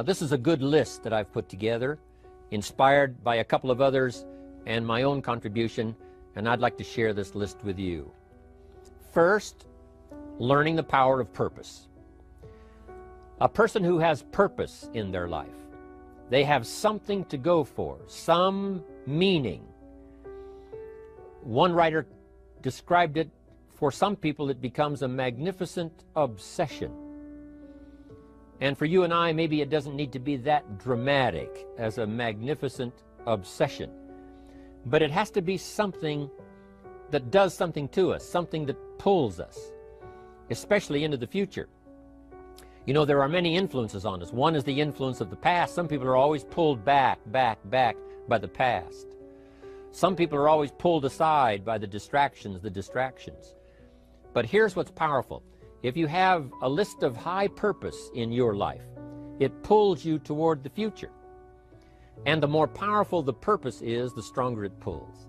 This is a good list that I've put together, inspired by a couple of others and my own contribution, and I'd like to share this list with you. First, learning the power of purpose. A person who has purpose in their life, they have something to go for, some meaning. One writer described it, for some people it becomes a magnificent obsession. And for you and I, maybe it doesn't need to be that dramatic as a magnificent obsession. But it has to be something that does something to us, something that pulls us, especially into the future. You know, there are many influences on us. One is the influence of the past. Some people are always pulled back by the past. Some people are always pulled aside by the distractions. But here's what's powerful. If you have a list of high purpose in your life, it pulls you toward the future. And the more powerful the purpose is, the stronger it pulls.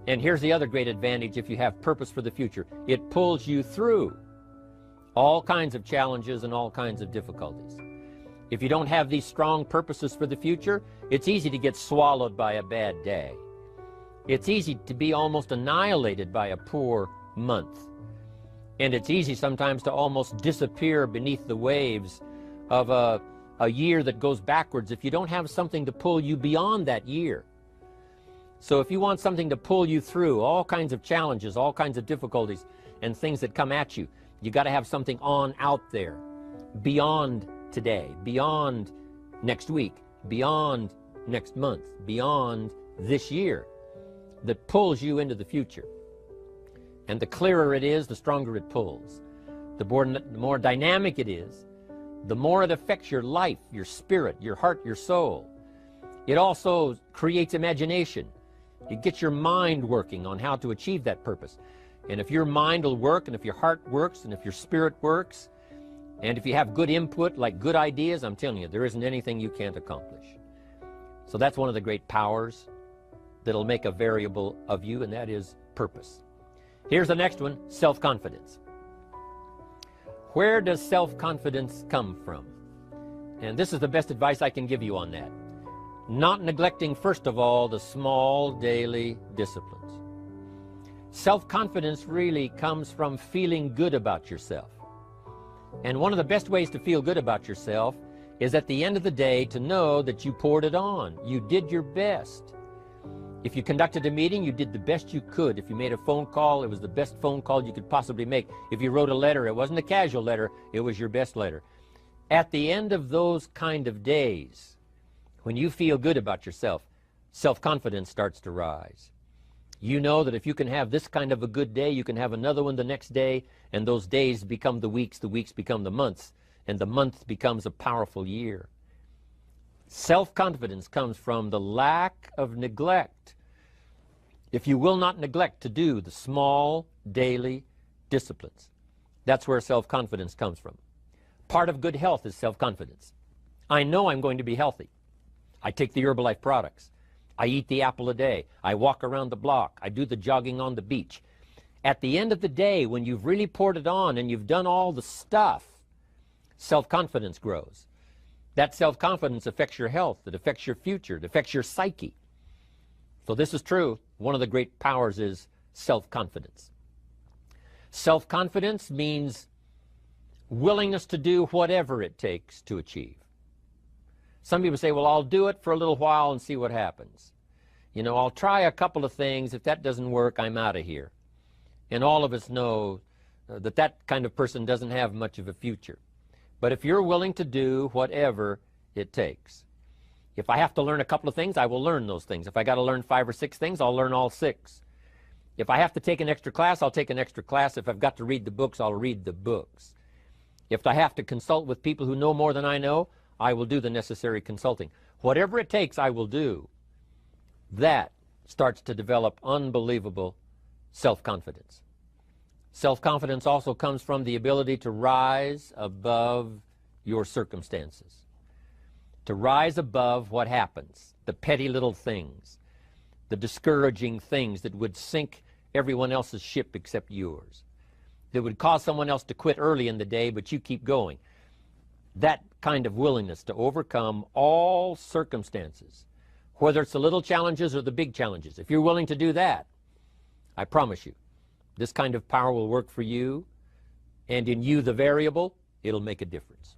And here's the other great advantage if you have purpose for the future. It pulls you through all kinds of challenges and all kinds of difficulties. If you don't have these strong purposes for the future, it's easy to get swallowed by a bad day. It's easy to be almost annihilated by a poor month. And it's easy sometimes to almost disappear beneath the waves of a year that goes backwards if you don't have something to pull you beyond that year. So if you want something to pull you through all kinds of challenges, all kinds of difficulties and things that come at you, you got to have something on out there, beyond today, beyond next week, beyond next month, beyond this year, that pulls you into the future. And the clearer it is, the stronger it pulls. The more dynamic it is, the more it affects your life, your spirit, your heart, your soul. It also creates imagination. It gets your mind working on how to achieve that purpose. And if your mind will work, and if your heart works, and if your spirit works, and if you have good input, like good ideas, I'm telling you, there isn't anything you can't accomplish. So that's one of the great powers that'll make a variable of you, and that is purpose. Here's the next one, self-confidence. Where does self-confidence come from? And this is the best advice I can give you on that. Not neglecting, first of all, the small daily disciplines. Self-confidence really comes from feeling good about yourself. And one of the best ways to feel good about yourself is at the end of the day to know that you poured it on. You did your best. If you conducted a meeting, you did the best you could. If you made a phone call, it was the best phone call you could possibly make. If you wrote a letter, it wasn't a casual letter, it was your best letter. At the end of those kind of days, when you feel good about yourself, self-confidence starts to rise. You know that if you can have this kind of a good day, you can have another one the next day, and those days become the weeks become the months, and the month becomes a powerful year. Self-confidence comes from the lack of neglect. If you will not neglect to do the small daily disciplines, that's where self-confidence comes from. Part of good health is self-confidence. I know I'm going to be healthy. I take the Herbalife products. I eat the apple a day. I walk around the block. I do the jogging on the beach. At the end of the day, when you've really poured it on and you've done all the stuff, self-confidence grows. That self-confidence affects your health. It affects your future. It affects your psyche. So this is true. One of the great powers is self-confidence. Self-confidence means willingness to do whatever it takes to achieve. Some people say, well, I'll do it for a little while and see what happens. You know, I'll try a couple of things. If that doesn't work, I'm out of here. And all of us know that that kind of person doesn't have much of a future. But if you're willing to do whatever it takes, if I have to learn a couple of things, I will learn those things. If I got to learn 5 or 6 things, I'll learn all 6. If I have to take an extra class, I'll take an extra class. If I've got to read the books, I'll read the books. If I have to consult with people who know more than I know, I will do the necessary consulting. Whatever it takes, I will do. That starts to develop unbelievable self-confidence. Self-confidence also comes from the ability to rise above your circumstances, to rise above what happens, the petty little things, the discouraging things that would sink everyone else's ship except yours, that would cause someone else to quit early in the day, but you keep going. That kind of willingness to overcome all circumstances, whether it's the little challenges or the big challenges. If you're willing to do that, I promise you, this kind of power will work for you, and in you, the variable, it'll make a difference.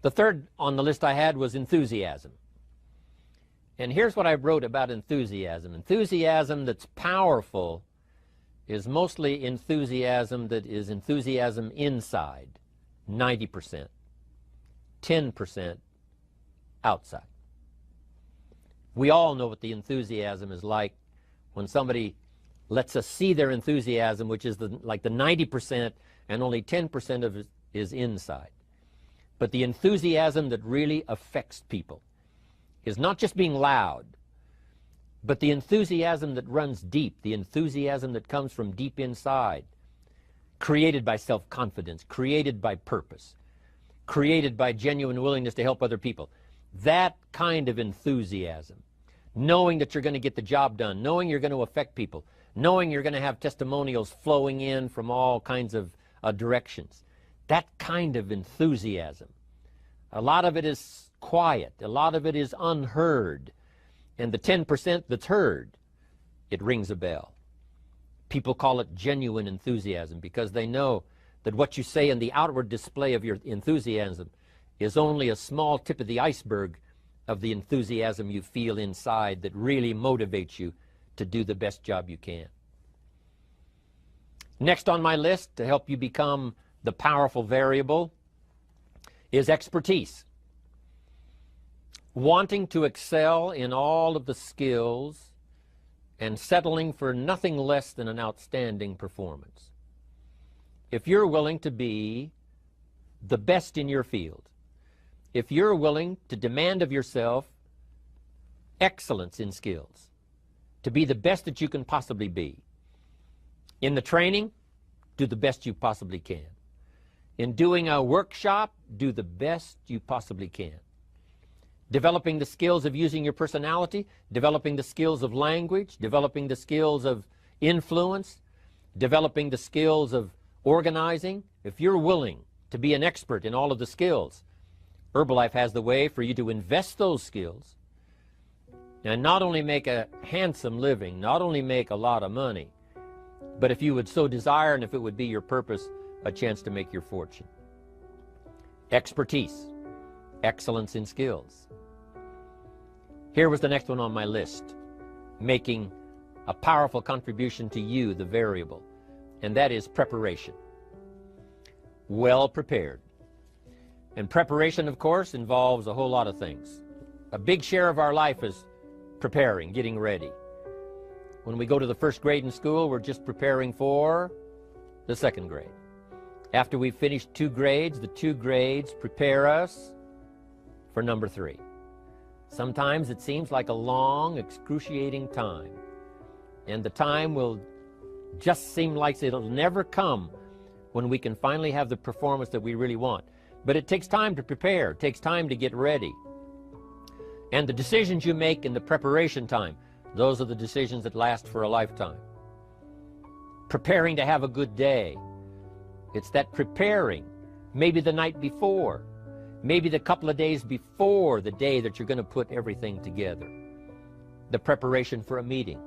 The third on the list I had was enthusiasm. And here's what I wrote about enthusiasm. Enthusiasm that's powerful is mostly enthusiasm that is enthusiasm inside, 90%, 10% outside. We all know what the enthusiasm is like when somebody lets us see their enthusiasm, which is like the 90%, and only 10% of it is inside. But the enthusiasm that really affects people is not just being loud, but the enthusiasm that runs deep, the enthusiasm that comes from deep inside, created by self-confidence, created by purpose, created by genuine willingness to help other people. That kind of enthusiasm, knowing that you're going to get the job done, knowing you're going to affect people, knowing you're going to have testimonials flowing in from all kinds of directions. That kind of enthusiasm. A lot of it is quiet. A lot of it is unheard. And the 10% that's heard, it rings a bell. People call it genuine enthusiasm because they know that what you say in the outward display of your enthusiasm is only a small tip of the iceberg of the enthusiasm you feel inside that really motivates you to do the best job you can. Next on my list to help you become the powerful variable is expertise. Wanting to excel in all of the skills and settling for nothing less than an outstanding performance. If you're willing to be the best in your field, if you're willing to demand of yourself excellence in skills, to be the best that you can possibly be, in the training, do the best you possibly can. In doing a workshop, do the best you possibly can. Developing the skills of using your personality, developing the skills of language, developing the skills of influence, developing the skills of organizing. If you're willing to be an expert in all of the skills, Herbalife has the way for you to invest those skills and not only make a handsome living, not only make a lot of money, but if you would so desire and if it would be your purpose, a chance to make your fortune. Expertise, excellence in skills. Here was the next one on my list, making a powerful contribution to you, the variable, and that is preparation. Well prepared. And preparation, of course, involves a whole lot of things. A big share of our life is preparing, getting ready. When we go to the first grade in school, we're just preparing for the second grade. After we've finished 2 grades, the 2 grades prepare us for number 3. Sometimes it seems like a long, excruciating time. And the time will just seem like it'll never come when we can finally have the performance that we really want. But it takes time to prepare. It takes time to get ready. And the decisions you make in the preparation time, those are the decisions that last for a lifetime. Preparing to have a good day. It's that preparing, maybe the night before, maybe the couple of days before the day that you're going to put everything together. The preparation for a meeting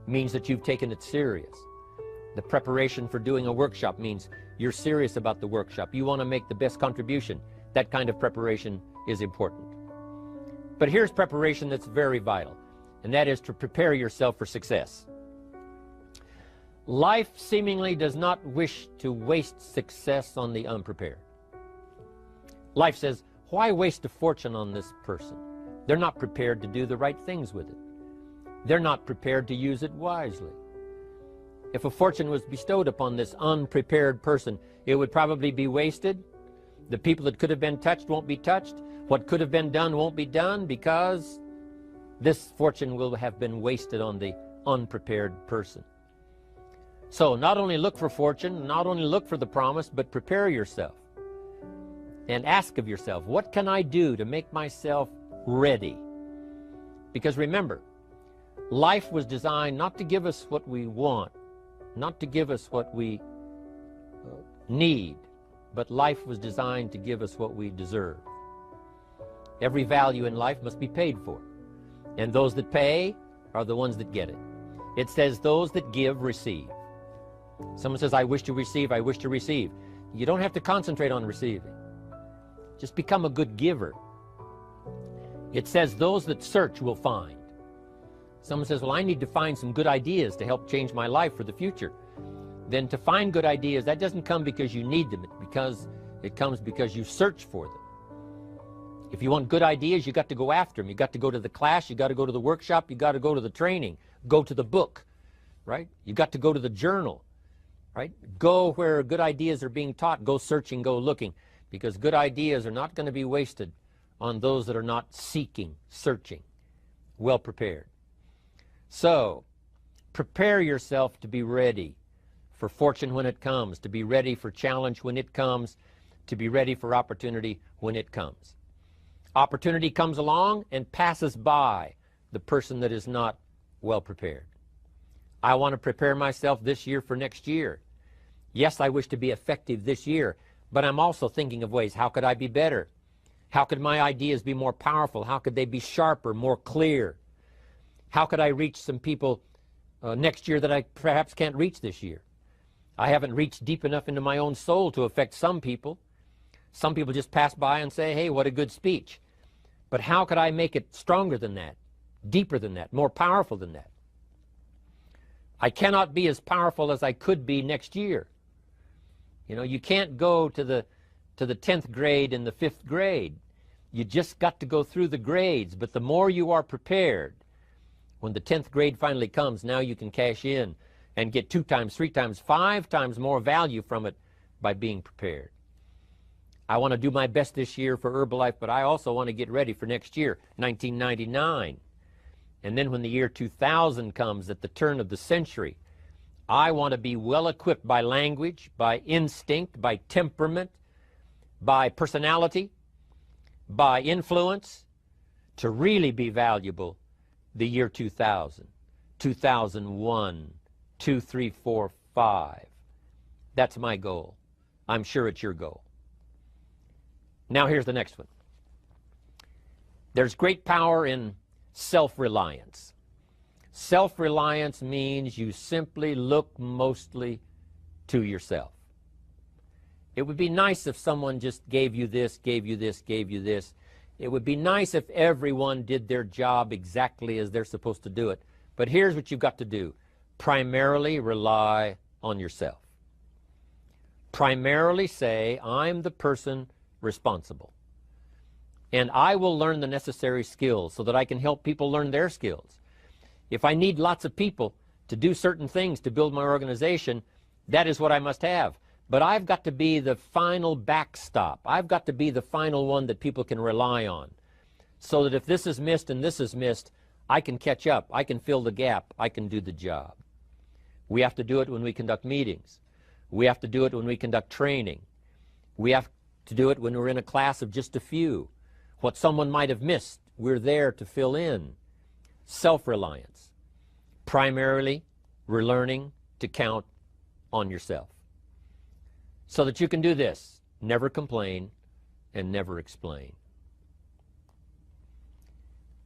means that you've taken it serious. The preparation for doing a workshop means you're serious about the workshop. You want to make the best contribution. That kind of preparation is important. But here's preparation that's very vital, and that is to prepare yourself for success. Life seemingly does not wish to waste success on the unprepared. Life says, why waste a fortune on this person? They're not prepared to do the right things with it. They're not prepared to use it wisely. If a fortune was bestowed upon this unprepared person, it would probably be wasted. The people that could have been touched won't be touched. What could have been done won't be done because this fortune will have been wasted on the unprepared person. So not only look for fortune, not only look for the promise, but prepare yourself and ask of yourself, what can I do to make myself ready? Because remember, life was designed not to give us what we want, not to give us what we need, but life was designed to give us what we deserve. Every value in life must be paid for, and those that pay are the ones that get it. It says those that give receive. Someone says, I wish to receive, I wish to receive. You don't have to concentrate on receiving. Just become a good giver. It says those that search will find. Someone says, well, I need to find some good ideas to help change my life for the future. Then to find good ideas, that doesn't come because you need them, it comes because you search for them. If you want good ideas, you got to go after them. You got to go to the class, you got to go to the workshop, you got to go to the training, go to the book, right? You got to go to the journal, right? Go where good ideas are being taught, go searching, go looking, because good ideas are not going to be wasted on those that are not seeking, searching, well prepared. So, prepare yourself to be ready for fortune when it comes, to be ready for challenge when it comes, to be ready for opportunity when it comes. Opportunity comes along and passes by the person that is not well prepared. I want to prepare myself this year for next year. Yes, I wish to be effective this year, but I'm also thinking of ways, how could I be better? How could my ideas be more powerful? How could they be sharper, more clear? How could I reach some people next year that I perhaps can't reach this year? I haven't reached deep enough into my own soul to affect some people. Some people just pass by and say, hey, what a good speech. But how could I make it stronger than that, deeper than that, more powerful than that? I cannot be as powerful as I could be next year. You know, you can't go to the 10th grade in the 5th grade. You just got to go through the grades. But the more you are prepared, when the 10th grade finally comes, now you can cash in and get 2 times, 3 times, 5 times more value from it by being prepared. I want to do my best this year for Herbalife, but I also want to get ready for next year, 1999. And then when the year 2000 comes, at the turn of the century, I want to be well equipped by language, by instinct, by temperament, by personality, by influence, to really be valuable the year 2000, 2001, 2, 3, 4, 5. That's my goal. I'm sure it's your goal. Now here's the next one. There's great power in self-reliance. Self-reliance means you simply look mostly to yourself. It would be nice if someone just gave you this, gave you this, gave you this. It would be nice if everyone did their job exactly as they're supposed to do it. But here's what you've got to do. Primarily rely on yourself. Primarily say, I'm the person responsible. And I will learn the necessary skills so that I can help people learn their skills. If I need lots of people to do certain things to build my organization, that is what I must have. But I've got to be the final backstop. I've got to be the final one that people can rely on. So that if this is missed and this is missed, I can catch up. I can fill the gap. I can do the job. We have to do it when we conduct meetings. We have to do it when we conduct training. We have to do it when we're in a class of just a few. What someone might have missed, we're there to fill in. Self-reliance. Primarily, we're learning to count on yourself. So that you can do this. Never complain and never explain.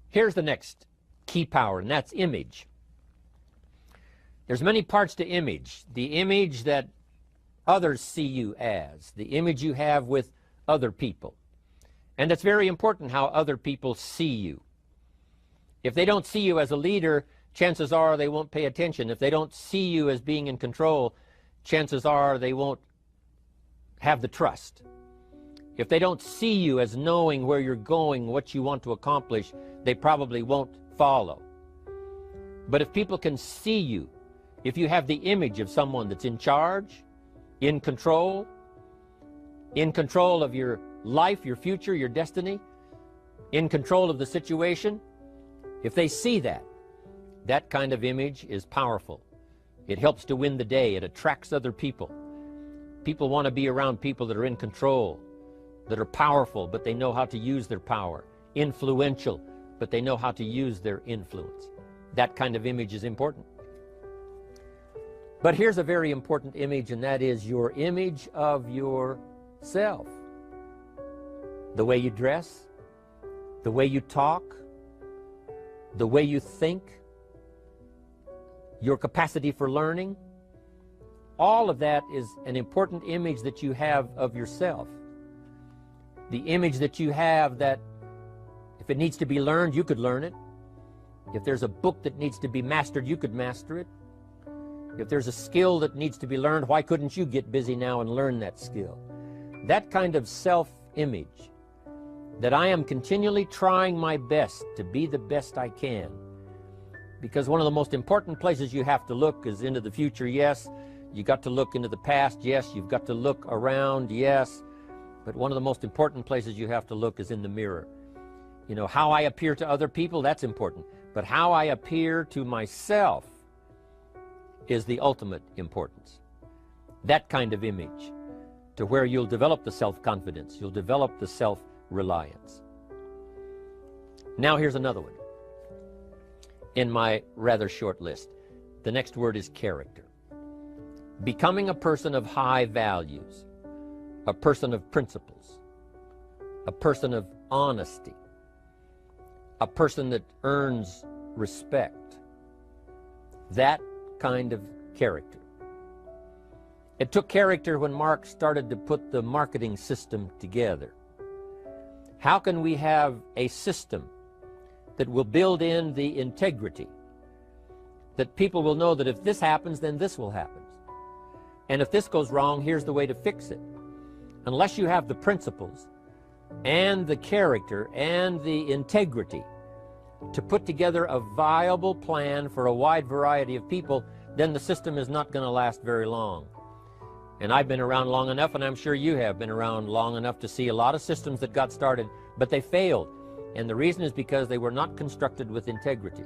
Here's the next key power, and that's image. There's many parts to image. The image that others see you as. The image you have with other people. And it's very important how other people see you. If they don't see you as a leader, chances are they won't pay attention. If they don't see you as being in control, chances are they won't have the trust. If they don't see you as knowing where you're going, what you want to accomplish, they probably won't follow. But if people can see you, if you have the image of someone that's in charge, in control of your life, your future, your destiny, in control of the situation, if they see that, that kind of image is powerful. It helps to win the day. It attracts other people. People want to be around people that are in control, that are powerful, but they know how to use their power. Influential, but they know how to use their influence. That kind of image is important. But here's a very important image, and that is your image of yourself. self. The way you dress, the way you talk, the way you think, your capacity for learning, all of that is an important image that you have of yourself. The image that you have that if it needs to be learned, you could learn it. If there's a book that needs to be mastered, you could master it. If there's a skill that needs to be learned, why couldn't you get busy now and learn that skill? That kind of self-image, that I am continually trying my best to be the best I can. Because one of the most important places you have to look is into the future, yes. You got to look into the past, yes. You've got to look around, yes. But one of the most important places you have to look is in the mirror. You know, how I appear to other people, that's important. But how I appear to myself is the ultimate importance. That kind of image, to where you'll develop the self-confidence, you'll develop the self-reliance. Now here's another one in my rather short list. The next word is character. Becoming a person of high values, a person of principles, a person of honesty, a person that earns respect. That kind of character. It took character when Mark started to put the marketing system together. How can we have a system that will build in the integrity, that people will know that if this happens, then this will happen. And if this goes wrong, here's the way to fix it. Unless you have the principles and the character and the integrity to put together a viable plan for a wide variety of people, then the system is not going to last very long. And I've been around long enough, and I'm sure you have been around long enough to see a lot of systems that got started, but they failed. And the reason is because they were not constructed with integrity.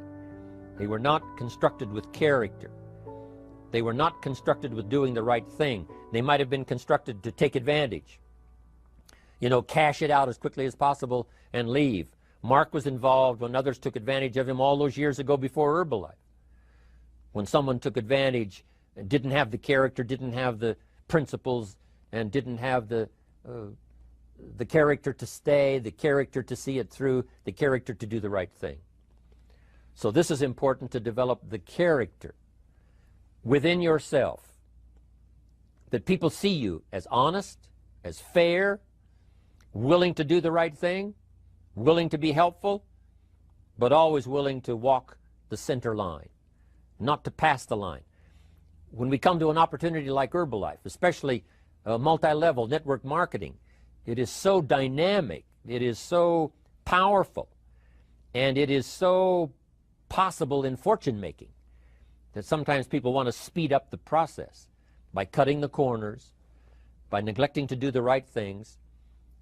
They were not constructed with character. They were not constructed with doing the right thing. They might have been constructed to take advantage. You know, cash it out as quickly as possible and leave. Mark was involved when others took advantage of him all those years ago before Herbalife. When someone took advantage, didn't have the character, didn't have the principles, and didn't have the character to stay, the character to see it through, the character to do the right thing. So this is important, to develop the character within yourself, that people see you as honest, as fair, willing to do the right thing, willing to be helpful, but always willing to walk the center line, not to pass the line. When we come to an opportunity like Herbalife, especially multi-level network marketing, it is so dynamic, it is so powerful, and it is so possible in fortune making that sometimes people want to speed up the process by cutting the corners, by neglecting to do the right things,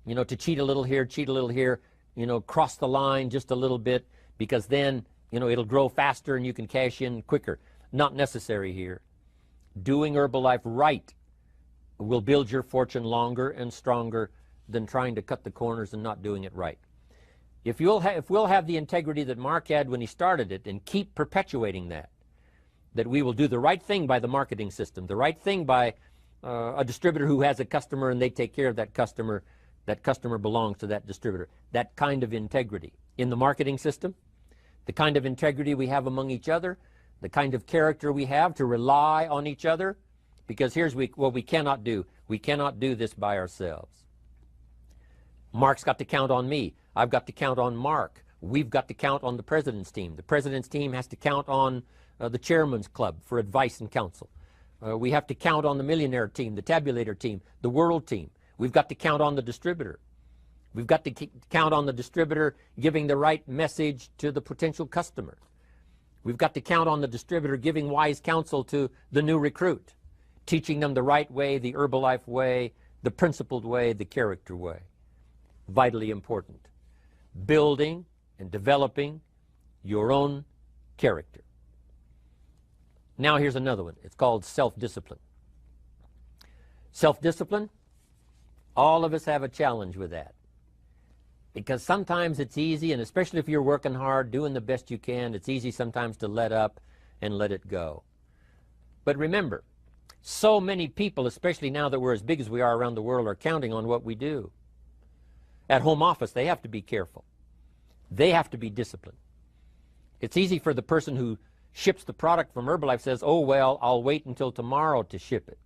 you know, to cheat a little here, you know, cross the line just a little bit, because then, you know, it'll grow faster and you can cash in quicker. Not necessary here. Doing Herbalife right will build your fortune longer and stronger than trying to cut the corners and not doing it right. If we'll have the integrity that Mark had when he started it, and keep perpetuating that we will do the right thing by the marketing system, the right thing by a distributor who has a customer and they take care of that customer belongs to that distributor. That kind of integrity in the marketing system, the kind of integrity we have among each other, the kind of character we have to rely on each other, because here's what we cannot do. We cannot do this by ourselves. Mark's got to count on me. I've got to count on Mark. We've got to count on the president's team. The president's team has to count on the chairman's club for advice and counsel. We have to count on the millionaire team, the tabulator team, the world team. We've got to count on the distributor. We've got to count on the distributor giving the right message to the potential customer. We've got to count on the distributor giving wise counsel to the new recruit, teaching them the right way, the Herbalife way, the principled way, the character way. Vitally important. Building and developing your own character. Now here's another one. It's called self-discipline. Self-discipline, all of us have a challenge with that. Because sometimes it's easy, and especially if you're working hard, doing the best you can, it's easy sometimes to let up and let it go. But remember, So many people, especially now that we're as big as we are around the world, are counting on what we do. At home office, they have to be careful. They have to be disciplined. It's easy for the person who ships the product from Herbalife says, oh, well, I'll wait until tomorrow to ship it.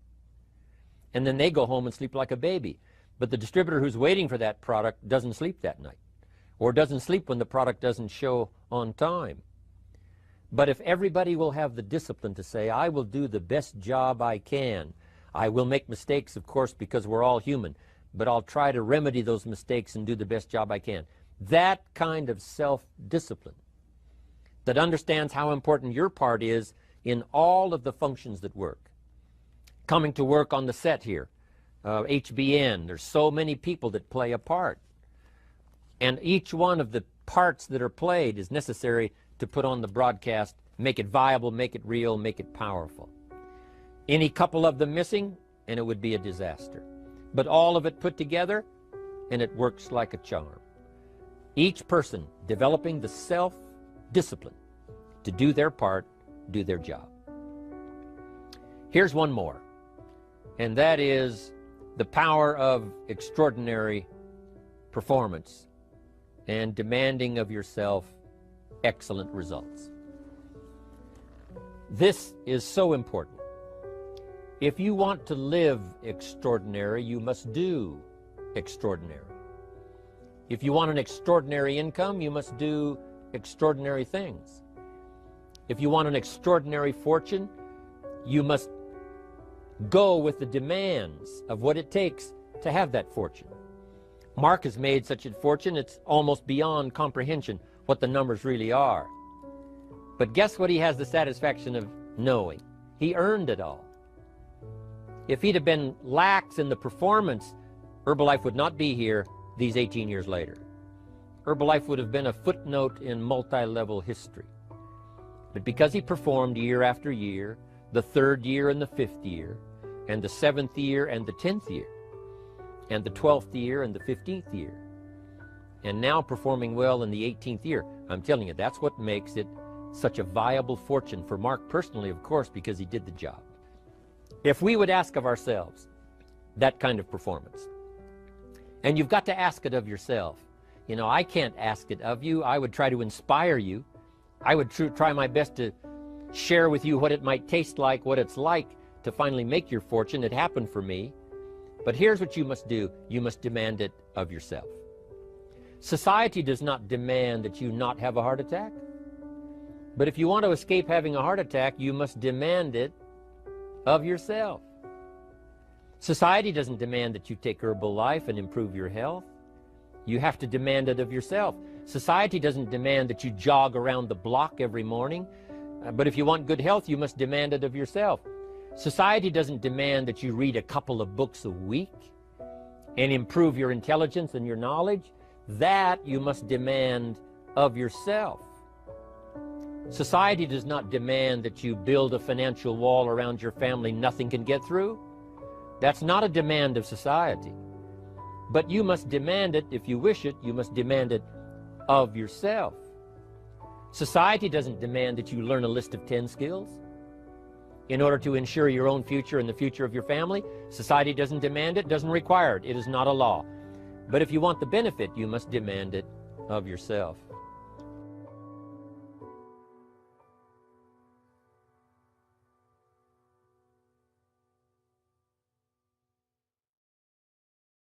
And then they go home and sleep like a baby. But the distributor who's waiting for that product doesn't sleep that night, or doesn't sleep when the product doesn't show on time. But if everybody will have the discipline to say, I will do the best job I can. I will make mistakes, of course, because we're all human, but I'll try to remedy those mistakes and do the best job I can. That kind of self-discipline that understands how important your part is in all of the functions that work. Coming to work on the set here, HBN, there's so many people that play a part. And each one of the parts that are played is necessary to put on the broadcast, make it viable, make it real, make it powerful. Any couple of them missing, and it would be a disaster. But all of it put together, and it works like a charm. Each person developing the self-discipline to do their part, do their job. Here's one more, and that is the power of extraordinary performance and demanding of yourself excellent results. This is so important. If you want to live extraordinary, you must do extraordinary. If you want an extraordinary income, you must do extraordinary things. If you want an extraordinary fortune, you must go with the demands of what it takes to have that fortune. Mark has made such a fortune, it's almost beyond comprehension what the numbers really are. But guess what he has the satisfaction of knowing? He earned it all. If he'd have been lax in the performance, Herbalife would not be here these 18 years later. Herbalife would have been a footnote in multi-level history. But because he performed year after year, the 3rd year and the 5th year, and the 7th year and the 10th year, and the 12th year and the 15th year, and now performing well in the 18th year, I'm telling you, that's what makes it such a viable fortune for Mark personally, of course, because he did the job. If we would ask of ourselves that kind of performance, and you've got to ask it of yourself. You know, I can't ask it of you. I would try to inspire you. I would try my best to share with you what it might taste like, what it's like to finally make your fortune. It happened for me. But here's what you must do. You must demand it of yourself. Society does not demand that you not have a heart attack. But if you want to escape having a heart attack, you must demand it of yourself. Society doesn't demand that you take Herbalife and improve your health. You have to demand it of yourself. Society doesn't demand that you jog around the block every morning. But if you want good health, you must demand it of yourself. Society doesn't demand that you read a couple of books a week and improve your intelligence and your knowledge. That you must demand of yourself. Society does not demand that you build a financial wall around your family nothing can get through. That's not a demand of society. But you must demand it, if you wish it, you must demand it of yourself. Society doesn't demand that you learn a list of 10 skills in order to ensure your own future and the future of your family. Society doesn't demand it, doesn't require it. It is not a law. But if you want the benefit, you must demand it of yourself.